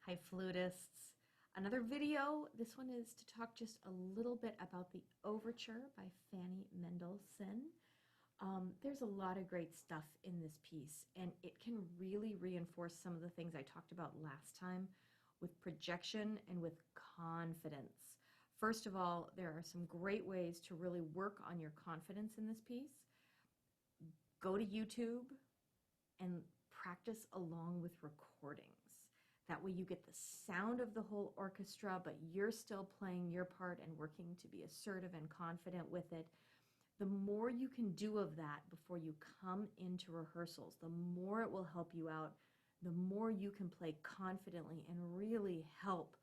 Hi flutists. Another video. This one is to talk just a little bit about the Overture by Fanny Mendelssohn. There's a lot of great stuff in this piece, and it can really reinforce some of the things I talked about last time with projection and with confidence. First of all, there are some great ways to really work on your confidence in this piece. Go to YouTube and practice along with recordings. That way you get the sound of the whole orchestra, but you're still playing your part and working to be assertive and confident with it. The more you can do of that before you come into rehearsals, the more it will help you out, the more you can play confidently and really help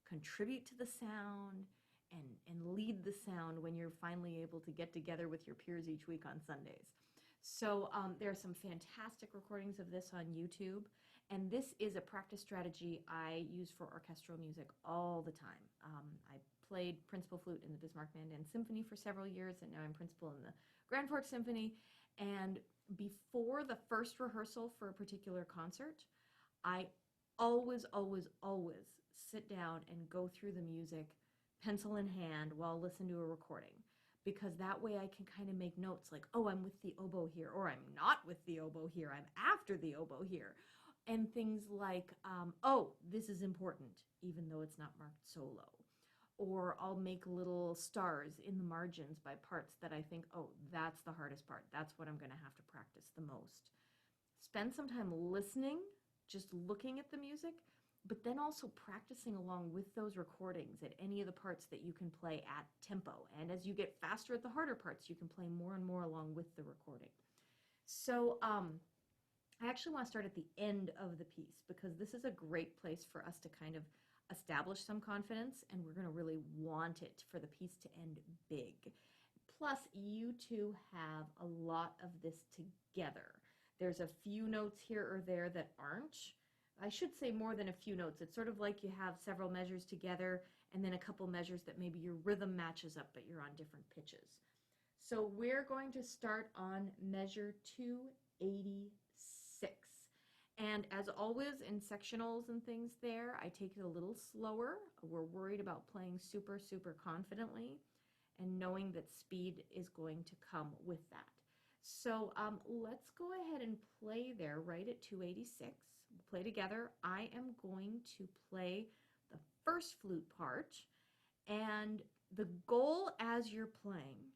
contribute to the sound and lead the sound when you're finally able to get together with your peers each week on Sundays. So there are some fantastic recordings of this on YouTube, and this is a practice strategy I use for orchestral music all the time. I played principal flute in the Bismarck Band and Symphony for several years, and now I'm principal in the Grand Forks Symphony. And before the first rehearsal for a particular concert, I always sit down and go through the music, pencil in hand, while listening to a recording. Because that way I can kind of make notes like, oh, I'm with the oboe here, or I'm not with the oboe here, I'm after the oboe here. And things like, oh, this is important, even though it's not marked solo. Or I'll make little stars in the margins by parts that I think, oh, that's the hardest part. That's what I'm going to have to practice the most. Spend some time listening, just looking at the music, but then also practicing along with those recordings at any of the parts that you can play at tempo. And as you get faster at the harder parts, you can play more and more along with the recording. So I actually want to start at the end of the piece, because this is a great place for us to kind of establish some confidence, and we're going to really want it for the piece to end big. Plus, you two have a lot of this together. There's a few notes here or there that aren't. I should say more than a few notes. It's sort of like you have several measures together and then a couple measures that maybe your rhythm matches up, but you're on different pitches. So we're going to start on measure 286. And as always in sectionals and things there, I take it a little slower. We're worried about playing super confidently and knowing that speed is going to come with that. So let's go ahead and play there right at 286. We'll play together. I am going to play the first flute part, and the goal as you're playing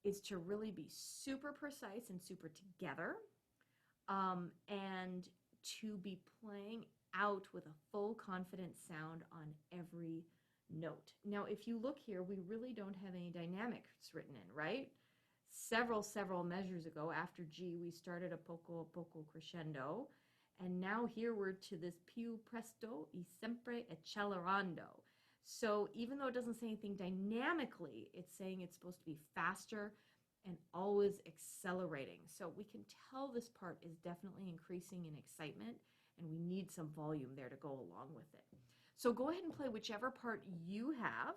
is to really be super precise and super together, and to be playing out with a full confident sound on every note. Now, if you look here, we really don't have any dynamics written in, right? Several measures ago, after G, we started a poco crescendo, and now here we're to this più presto e sempre accelerando. So even though it doesn't say anything dynamically, it's saying it's supposed to be faster and always accelerating. So we can tell this part is definitely increasing in excitement, and we need some volume there to go along with it. So go ahead and play whichever part you have.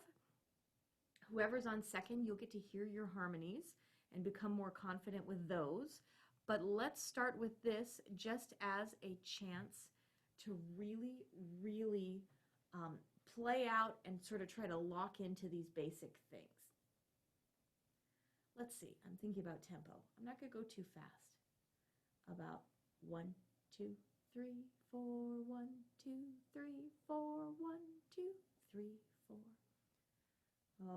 Whoever's on second, you'll get to hear your harmonies and become more confident with those. But let's start with this just as a chance to really play out and sort of try to lock into these basic things. Let's see, I'm thinking about tempo. I'm not going to go too fast. About 1, 2, 3, 4, 1, 2, 3, 4, 1, 2, 3, 4.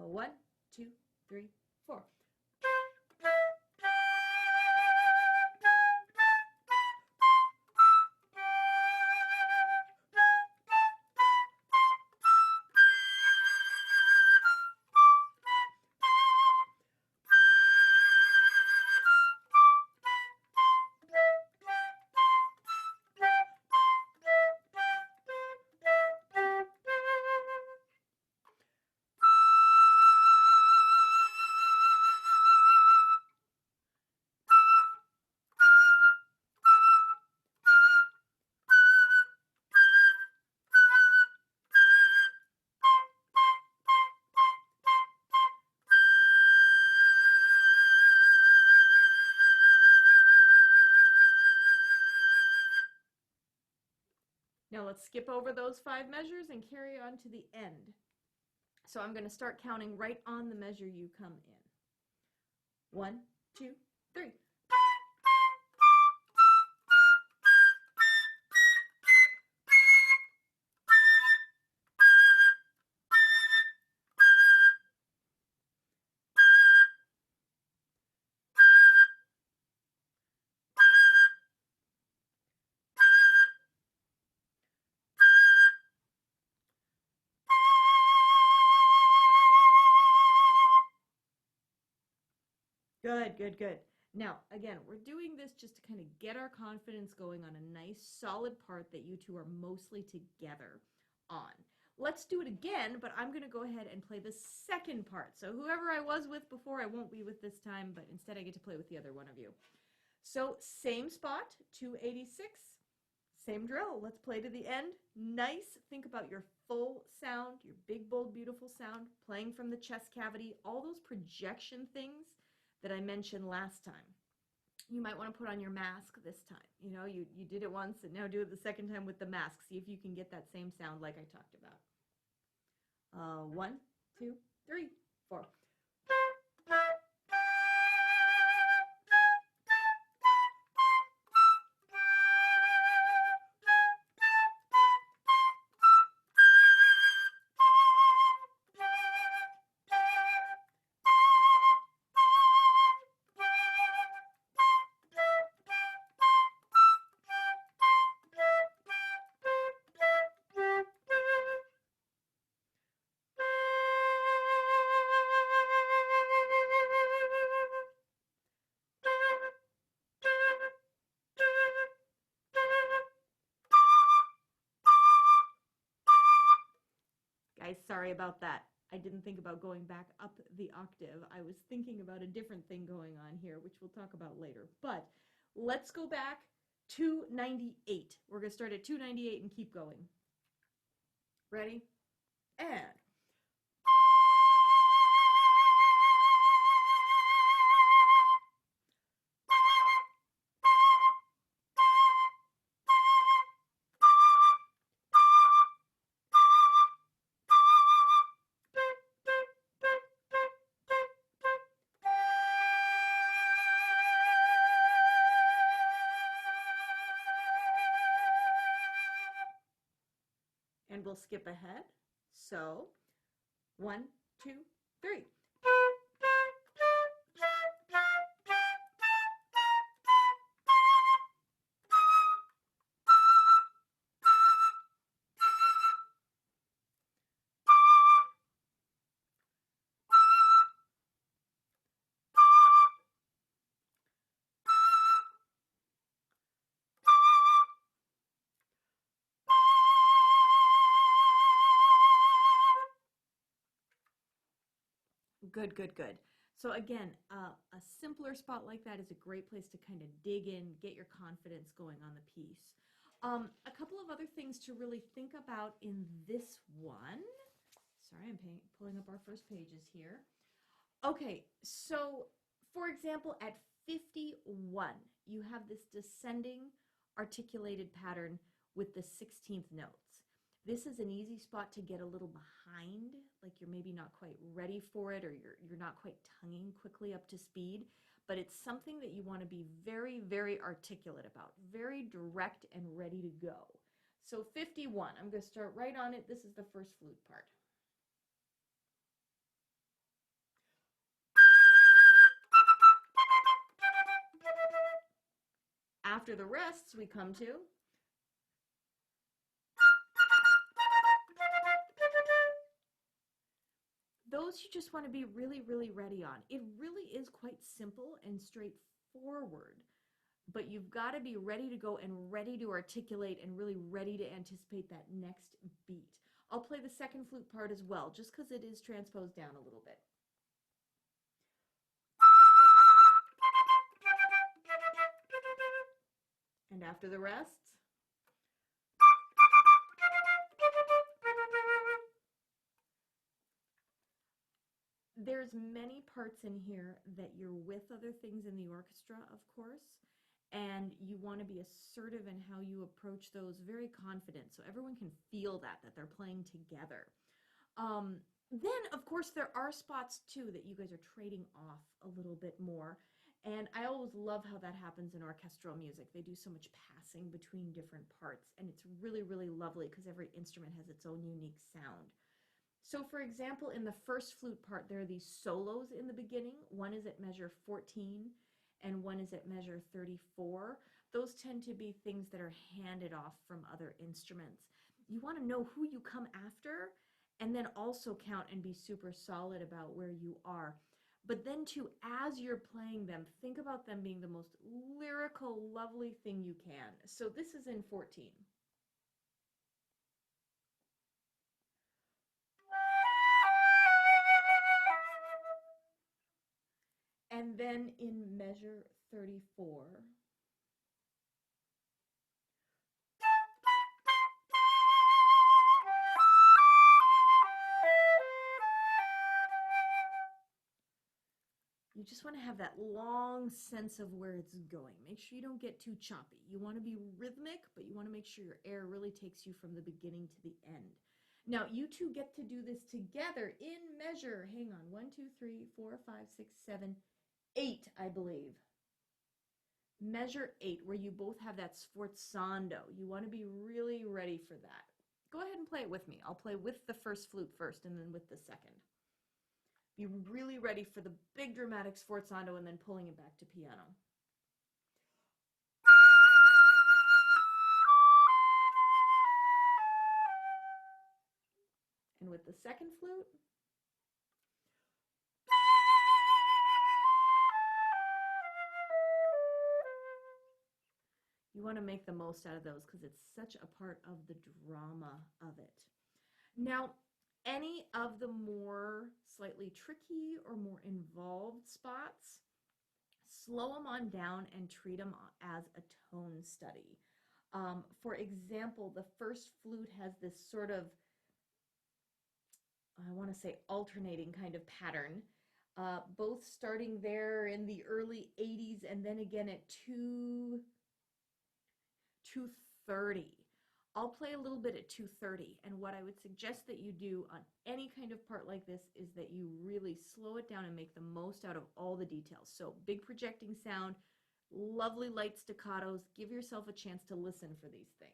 1, 2, 3, 4. Now let's skip over those 5 measures and carry on to the end. So I'm going to start counting right on the measure you come in. 1, 2, 3. Good, good, good. Now, again, we're doing this just to kind of get our confidence going on a nice solid part that you two are mostly together on. Let's do it again, but I'm going to go ahead and play the second part. So whoever I was with before, I won't be with this time, but instead I get to play with the other one of you. So same spot, 286, same drill. Let's play to the end. Nice. Think about your full sound, your big, bold, beautiful sound, playing from the chest cavity, all those projection things that I mentioned last time. You might want to put on your mask this time. You know, you did it once and now do it the second time with the mask. See if you can get that same sound like I talked about. 1, 2, 3, 4. Guys, sorry about that. I didn't think about going back up the octave. I was thinking about a different thing going on here, which we'll talk about later. But let's go back to 98. We're going to start at 298 and keep going. Ready? And we'll skip ahead. So 1, 2, 3. Good, good, good. So again, a simpler spot like that is a great place to kind of dig in, get your confidence going on the piece. A couple of other things to really think about in this one. Sorry, I'm pulling up our first pages here. Okay, so for example, at 51, you have this descending articulated pattern with the 16th notes. This is an easy spot to get a little behind, like you're maybe not quite ready for it or you're not quite tonguing quickly up to speed, but it's something that you want to be very, very articulate about, very direct and ready to go. So 51, I'm going to start right on it. This is the first flute part. After the rests, we come to those you just want to be really, really ready on. It really is quite simple and straightforward, but you've got to be ready to go and ready to articulate and really ready to anticipate that next beat. I'll play the second flute part as well, just because it is transposed down a little bit. And after the rests, there's many parts in here that you're with other things in the orchestra, of course, and you want to be assertive in how you approach those, very confident, so everyone can feel that they're playing together. Then, of course, there are spots too that you guys are trading off a little bit more. And I always love how that happens in orchestral music. They do so much passing between different parts, and it's really, really lovely because every instrument has its own unique sound. So, for example, in the first flute part, there are these solos in the beginning. One is at measure 14, and one is at measure 34. Those tend to be things that are handed off from other instruments. You want to know who you come after, and then also count and be super solid about where you are. But then too, as you're playing them, think about them being the most lyrical, lovely thing you can. So this is in 14. And then in measure 34. You just want to have that long sense of where it's going. Make sure you don't get too choppy. You want to be rhythmic, but you want to make sure your air really takes you from the beginning to the end. Now, you two get to do this together in measure. Hang on. 1, 2, 3, 4, 5, 6, 7, 8, I believe. Measure 8, where you both have that sforzando. You want to be really ready for that. Go ahead and play it with me. I'll play with the first flute first and then with the second. Be really ready for the big dramatic sforzando and then pulling it back to piano. And with the second flute, you want to make the most out of those because it's such a part of the drama of it. Now, any of the more slightly tricky or more involved spots, slow them on down and treat them as a tone study. For example, the first flute has this sort of, I want to say, alternating kind of pattern, both starting there in the early 80s and then again at 2:30. I'll play a little bit at 2:30, and what I would suggest that you do on any kind of part like this is that you really slow it down and make the most out of all the details. So big projecting sound, lovely light staccatos. Give yourself a chance to listen for these things.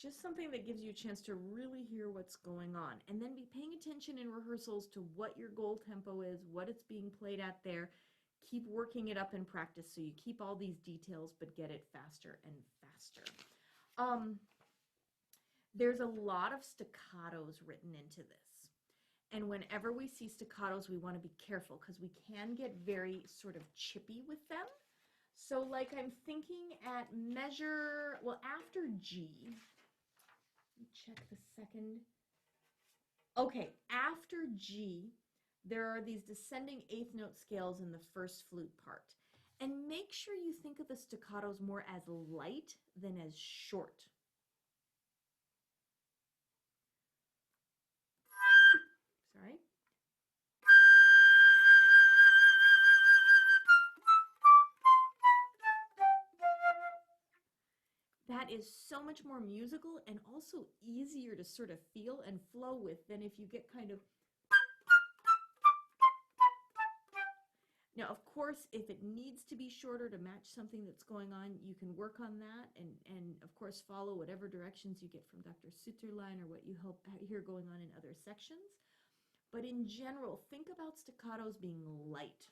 Just something that gives you a chance to really hear what's going on. And then be paying attention in rehearsals to what your goal tempo is, what it's being played at there. Keep working it up in practice so you keep all these details but get it faster and faster. There's a lot of staccatos written into this. And whenever we see staccatos, we want to be careful because we can get very sort of chippy with them. So like I'm thinking at measure, well, after G, check the second. Okay, after G, there are these descending eighth note scales in the first flute part. And make sure you think of the staccatos more as light than as short. Sorry. That is so much more musical and also easier to sort of feel and flow with than if you get kind of. Now, of course, if it needs to be shorter to match something that's going on, you can work on that and of course, follow whatever directions you get from Dr. Sutterlein or what you hear going on in other sections. But in general, think about staccatos being light.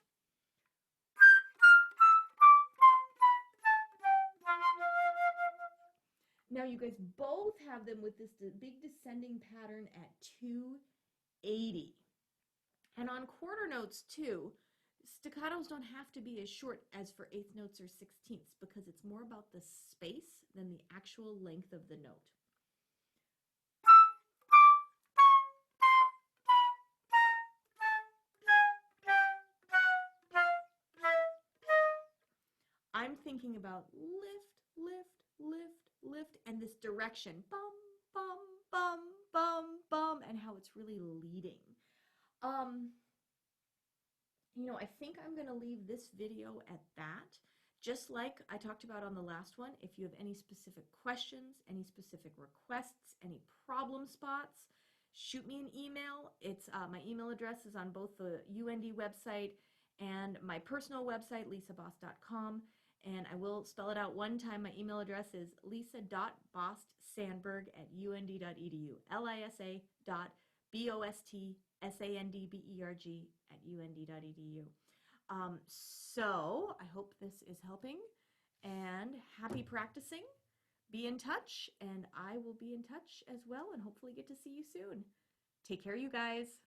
Now you guys both have them with this big descending pattern at 280. And on quarter notes too, staccatos don't have to be as short as for eighth notes or sixteenths because it's more about the space than the actual length of the note. I'm thinking about lift, lift, lift, lift, and this direction, bum, bum, bum, bum, bum, and how it's really leading. I think I'm going to leave this video at that. Just like I talked about on the last one, if you have any specific questions, any specific requests, any problem spots, shoot me an email. It's my email address is on both the UND website and my personal website, lisabost.com. And I will spell it out one time. My email address is lisa.bostsandberg@und.edu. lisa.bostsandberg@und.edu. So I hope this is helping, and happy practicing. Be in touch, and I will be in touch as well, and hopefully get to see you soon. Take care, you guys.